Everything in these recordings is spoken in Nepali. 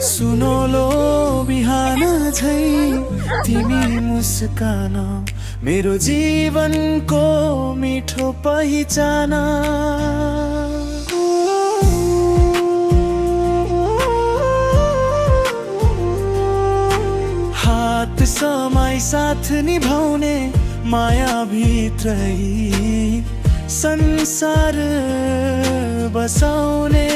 सुनौलो बिहान झै तिमी मुस्कान मेरो जीवनको मिठो पहिचान। हात समाई साथ निभाउने माया भित्रै संसार बसाउने।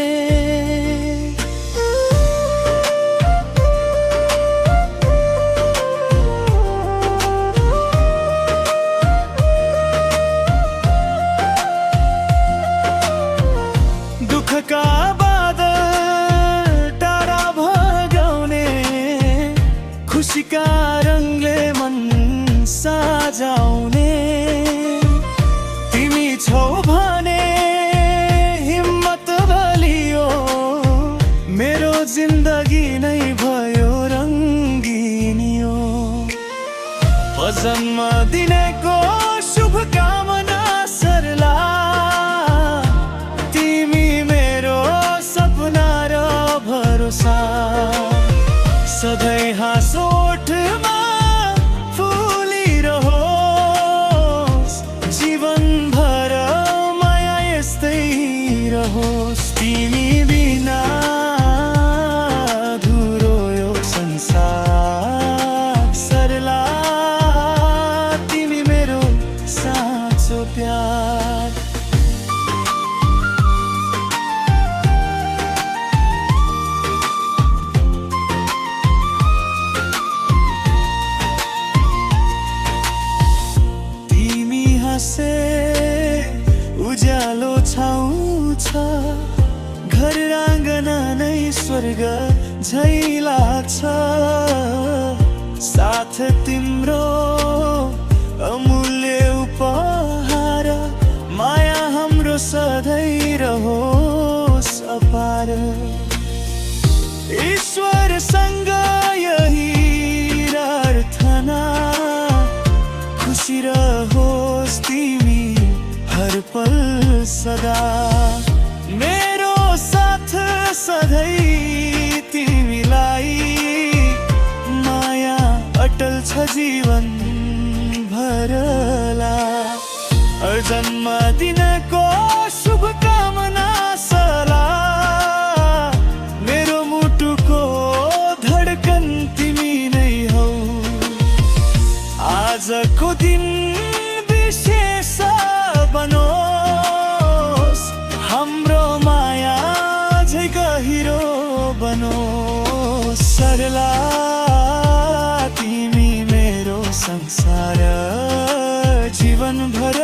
दुःखका बादल टाढा भगाउने खुसीका रङले मन साजाउने। तिमी छौ भने हिम्मत बलियो मेरो जिन्दगी नै भयो रङ्गिनियो। जन्म दिनको शुभकामना सरला तिमी मेरो सपना र भरोसा। सधैँ हाँसो ओठमा फुलिरहोस् जीवनभर माया यस्तै रहोस्। तिमी बिना अधुरो यो संसार सरला तिमी मेरो साँचो प्यार। से उज्यालो छाउँछ घर आँगन नै स्वर्ग झै लाग्छ। साथ तिम्रो अमूल्य उपहार माया हाम्रो सधैँ रहोस् अपार। ईश्वरसँग यही प्रार्थना खुसी रहोस् तिमी हर पल सदा। मेरो साथ सधैँ तिमीलाई माया अटल छ जीवन भरला। जन्मदिनको शुभकामना सला मेरो मुटुको धडकन तिमी नै हौ। आजको दिन विशेष बनोस् हाम्रो माया झै गहिरो बनोस्। सरला तिमी मेरो संसार जीवन भर